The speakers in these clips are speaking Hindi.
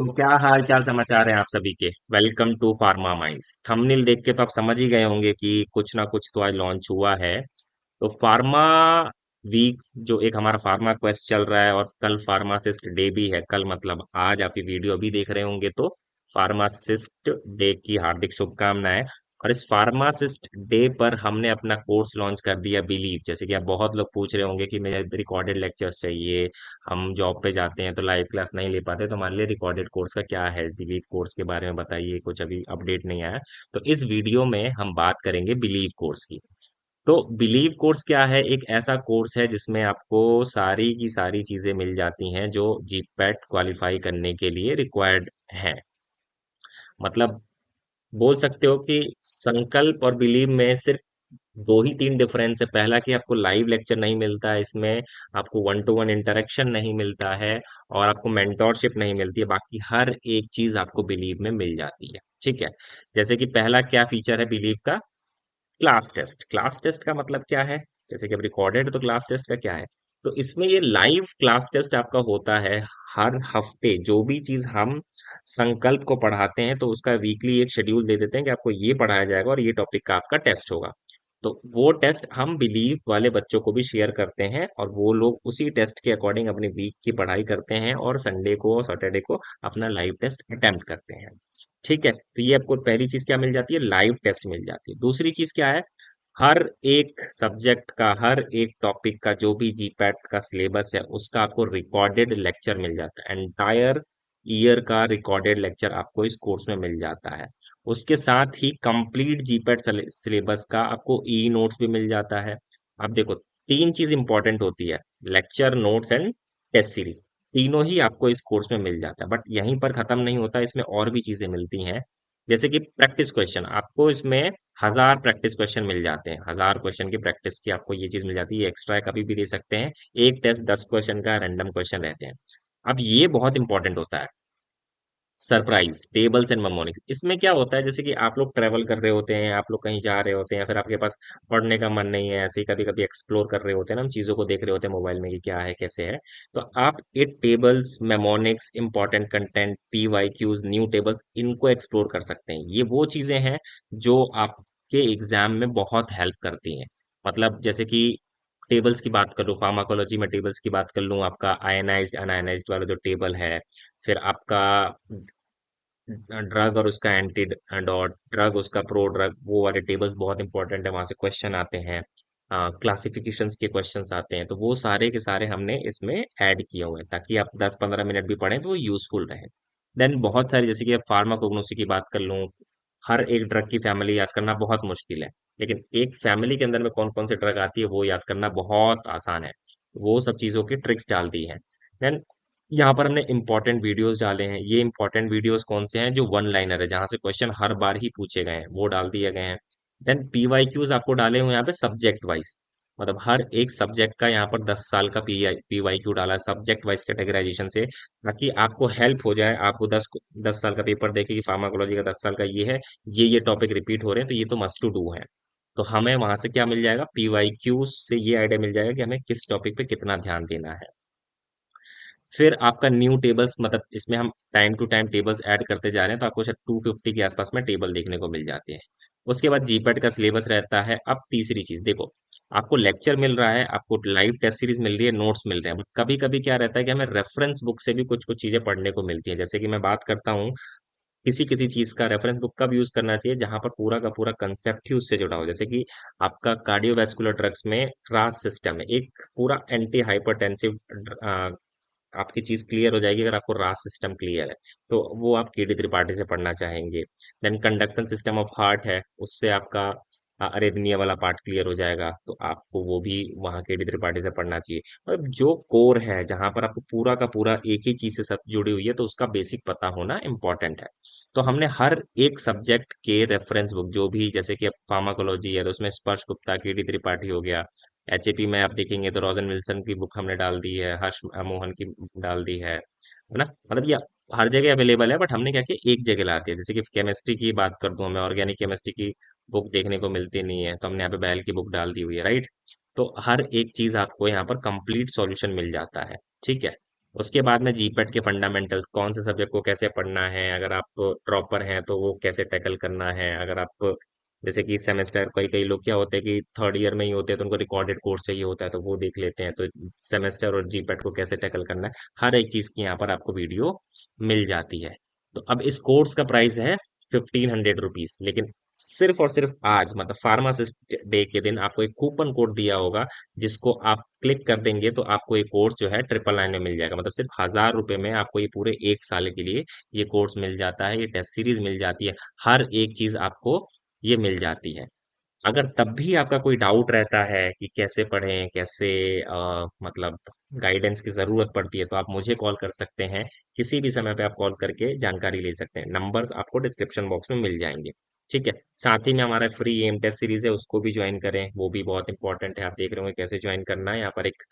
तो क्या हाल चाल समाचार है आप सभी के। Welcome to pharma minds. Thumbnail देख के तो आप समझ ही गए होंगे कि कुछ ना कुछ तो आज लॉन्च हुआ है। तो फार्मा वीक जो एक हमारा फार्मा क्वेस्ट चल रहा है, और कल फार्मासिस्ट डे भी है। कल मतलब आज आप ये वीडियो अभी देख रहे होंगे तो फार्मासिस्ट डे की हार्दिक शुभकामनाएं। और इस फार्मासिस्ट डे पर हमने अपना कोर्स लॉन्च कर दिया बिलीव। जैसे कि आप बहुत लोग पूछ रहे होंगे कि मुझे रिकॉर्डेड लेक्चर्स चाहिए, हम जॉब पे जाते हैं तो लाइव क्लास नहीं ले पाते, तो हमारे लिए रिकॉर्डेड कोर्स का क्या है, बिलीव कोर्स के बारे में बताइए, कुछ अभी अपडेट नहीं आया। तो इस वीडियो में हम बात करेंगे बिलीव कोर्स की। तो बिलीव कोर्स क्या है? एक ऐसा कोर्स है जिसमें आपको सारी की सारी चीजें मिल जाती हैं जो जीपैट क्वालिफाई करने के लिए रिक्वायर्ड हैं। मतलब बोल सकते हो कि संकल्प और बिलीव में सिर्फ दो ही तीन डिफरेंस है। पहला कि आपको लाइव लेक्चर नहीं मिलता है इसमें, आपको वन टू वन इंटरेक्शन नहीं मिलता है, और आपको मेंटोरशिप नहीं मिलती है। बाकी हर एक चीज आपको बिलीव में मिल जाती है। ठीक है। जैसे कि पहला क्या फीचर है बिलीव का? Class test. क्लास टेस्ट का मतलब क्या है? जैसे कि अब रिकॉर्डेड, तो क्लास टेस्ट का क्या है? तो इसमें ये लाइव क्लास टेस्ट आपका होता है। हर हफ्ते जो भी चीज हम संकल्प को पढ़ाते हैं तो उसका वीकली एक शेड्यूल दे देते हैं कि आपको ये पढ़ाया जाएगा और ये टॉपिक का आपका टेस्ट होगा। तो वो टेस्ट हम बिलीव वाले बच्चों को भी शेयर करते हैं, और वो लोग उसी टेस्ट के अकॉर्डिंग अपनी वीक की पढ़ाई करते हैं और संडे को और सैटरडे को अपना लाइव टेस्ट अटेम्प्ट करते हैं। ठीक है। तो ये आपको पहली चीज क्या मिल जाती है? लाइव टेस्ट मिल जाती है। दूसरी चीज क्या है? हर एक सब्जेक्ट का, हर एक टॉपिक का जो भी जीपैट का सिलेबस है उसका आपको रिकॉर्डेड लेक्चर मिल जाता है। एंटायर ईयर का रिकॉर्डेड लेक्चर आपको इस कोर्स में मिल जाता है। उसके साथ ही कंप्लीट जीपैट सिलेबस का आपको ई नोट्स भी मिल जाता है। अब देखो, तीन चीज इंपॉर्टेंट होती है: lecture, notes and test series. तीनों ही आपको इस कोर्स में मिल जाता है। बट यहीं पर खत्म नहीं होता, इसमें और भी चीजें मिलती हैं। जैसे कि प्रैक्टिस क्वेश्चन आपको इसमें 1000 प्रैक्टिस क्वेश्चन मिल जाते हैं। 1000 क्वेश्चन की प्रैक्टिस की आपको ये चीज मिल जाती है। एक्स्ट्रा कभी भी दे सकते हैं। एक टेस्ट 10 क्वेश्चन का रैंडम क्वेश्चन रहते हैं। अब ये बहुत इंपॉर्टेंट होता है, सरप्राइज टेबल्स एंड मnemonics। इसमें क्या होता है, जैसे कि आप लोग ट्रेवल कर रहे होते हैं, आप लोग कहीं जा रहे होते हैं, या फिर आपके पास पढ़ने का मन नहीं है, ऐसे ही कभी कभी एक्सप्लोर कर रहे होते हैं ना, हम चीजों को देख रहे होते हैं मोबाइल में कि क्या है कैसे है। तो आप ये tables, mnemonics, important content, P Y Qs, new tables, इनको एक्सप्लोर कर सकते हैं। ये वो चीजें हैं जो आपके एग्जाम में बहुत हेल्प करती हैं। मतलब जैसे कि टेबल्स की बात कर लूँ, फार्माकोलॉजी में टेबल्स की बात कर लूँ, आपका आयनाइज्ड अनआयनाइज्ड वाला जो टेबल है, फिर आपका ड्रग और उसका एंटीडोट, ड्रग उसका प्रो ड्रग, वो वाले टेबल्स बहुत इंपॉर्टेंट है। वहां से क्वेश्चन आते हैं, क्लासिफिकेशंस के क्वेश्चंस आते हैं। तो वो सारे के सारे हमने इसमें ऐड किए हुए हैं ताकि आप 10-15 मिनट भी पढ़ें तो वो यूजफुल रहे। देन बहुत सारी, जैसे कि अब फार्माकोग्नोसी की बात कर लूँ, हर एक ड्रग की फैमिली याद करना बहुत मुश्किल है, लेकिन एक फैमिली के अंदर में कौन कौन से ड्रग आती है वो याद करना बहुत आसान है। वो सब चीजों की ट्रिक्स डाल दी है। देन यहाँ पर हमने इंपॉर्टेंट वीडियोस डाले हैं। ये इंपॉर्टेंट वीडियोस कौन से हैं? जो वन लाइनर है, जहां से क्वेश्चन हर बार ही पूछे गए हैं, वो डाल दिए गए हैं। देन पीवाईक्यूज आपको डाले हुए हैं यहाँ पे सब्जेक्ट वाइज। मतलब हर एक सब्जेक्ट का यहाँ पर 10 साल का पीवाईक्यू डाला है सब्जेक्ट वाइज कैटेगराइजेशन से, ताकि आपको हेल्प हो जाए। आपको 10 साल का पेपर देखे कि फार्माकोलॉजी का 10 साल का ये है, ये टॉपिक रिपीट हो रहे हैं, तो ये तो मस्ट टू डू है। तो हमें वहां से क्या मिल जाएगा? पीवाईक्यूज से ये आइडिया मिल जाएगा कि हमें किस टॉपिक पे कितना ध्यान देना है। फिर आपका न्यू टेबल्स, मतलब इसमें हम time to time tables add करते जा रहे हैं, तो आपको शायद 250 के आसपास में टेबल देखने को मिल जाते हैं। उसके बाद जीपैट का सिलेबस रहता है। अब तीसरी चीज देखो, आपको लेक्चर मिल रहा है, आपको लाइव टेस्ट सीरीज मिल रही है, नोट्स मिल रहे हैं। कभी कभी क्या रहता है कि हमें रेफरेंस बुक से भी कुछ कुछ चीजें पढ़ने को मिलती है। जैसे कि मैं बात करता हूँ, किसी किसी चीज का रेफरेंस बुक कब यूज करना चाहिए? जहां पर पूरा का पूरा कंसेप्ट ही उससे जुड़ा हो। जैसे कि आपका कार्डियोवैस्कुलर ड्रग्स में रास सिस्टम है, एक पूरा एंटी हाइपरटेंसिव, आपकी चीज क्लियर हो जाएगी अगर आपको रास सिस्टम क्लियर है। तो वो आप केडी त्रिपाठी से पढ़ना चाहेंगे। Then conduction system of heart है, उससे आपका अरिथमिया वाला पार्ट क्लियर हो जाएगा, तो आपको वो भी वहाँ केडी त्रिपाठी से पढ़ना चाहिए। मतलब जो कोर है, जहां पर आपको पूरा का पूरा एक ही चीज से सब जुड़ी हुई है, तो उसका बेसिक पता होना इम्पोर्टेंट है। तो हमने हर एक सब्जेक्ट के रेफरेंस बुक जो भी, जैसे कि अब फार्माकोलॉजी है तो उसमें स्पर्श गुप्ता, केडी त्रिपाठी हो गया। एचएपी में आप देखेंगे तो रॉजन विल्सन की बुक हमने डाल दी है, हर्ष मोहन की डाल दी है ना। मतलब ये हर जगह अवेलेबल है, बट हमने क्या किया, एक जगह ला दिया। जैसे कि केमिस्ट्री की बात कर दूं, हमें ऑर्गेनिक केमिस्ट्री की बुक देखने को मिलती नहीं है, तो हमने यहाँ पे बैल की बुक डाल दी हुई है, राइट। तो हर एक चीज आपको यहाँ पर कंप्लीट सॉल्यूशन मिल जाता है। ठीक है। उसके बाद में जीपेट के फंडामेंटल्स, कौन से सब्जेक्ट को कैसे पढ़ना है, अगर आप ड्रॉपर हैं तो वो कैसे टैकल करना है, अगर आप जैसे कि सेमेस्टर, कई कई लोग क्या होते हैं कि थर्ड ईयर में ही होते हैं तो उनको रिकॉर्डेड कोर्स चाहिए होता है तो वो देख लेते हैं, तो सेमेस्टर और जीपेट को कैसे टैकल करना है, हर एक चीज की यहाँ पर आपको वीडियो मिल जाती है। तो अब इस कोर्स का प्राइस है 1500 रुपीज, लेकिन सिर्फ और सिर्फ आज मतलब फार्मासिस्ट डे के दिन आपको एक कूपन कोड दिया होगा, जिसको आप क्लिक कर देंगे तो आपको ये कोर्स जो है 999 में मिल जाएगा। मतलब सिर्फ 1000 रुपए में आपको ये पूरे 1 साल के लिए ये कोर्स मिल जाता है, ये टेस्ट सीरीज मिल जाती है, हर एक चीज आपको ये मिल जाती है। अगर तब भी आपका कोई डाउट रहता है कि कैसे पढ़ें, कैसे मतलब गाइडेंस की ज़रूरत पड़ती है, तो आप मुझे कॉल कर सकते हैं। किसी भी समय पे आप कॉल करके जानकारी ले सकते हैं। नंबर्स आपको डिस्क्रिप्शन बॉक्स में मिल जाएंगे। ठीक है। साथ ही में हमारा फ्री एम टेस्ट सीरीज है, उसको भी ज्वाइन करें, वो भी बहुत इंपॉर्टेंट है। आप देख रहे होंगे कैसे ज्वाइन करना है, यहाँ पर एक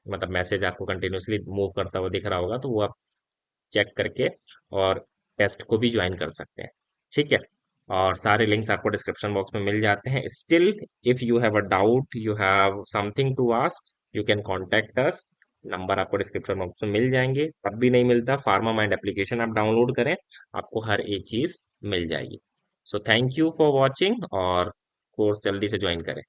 मतलब मैसेज आपको कंटिन्यूअसली मूव करता हुआ दिख रहा होगा, तो वो आप चेक करके और टेस्ट को भी ज्वाइन कर सकते हैं। ठीक है। और सारे लिंक्स आपको डिस्क्रिप्शन बॉक्स में मिल जाते हैं। Still if you have a doubt, you have something to ask, you can contact us. Number आपको डिस्क्रिप्शन बॉक्स में मिल जाएंगे। तब भी नहीं मिलता, फार्मा माइंड एप्लीकेशन आप डाउनलोड करें, आपको हर एक चीज मिल जाएगी। So thank you for watching, और कोर्स जल्दी से ज्वाइन करें।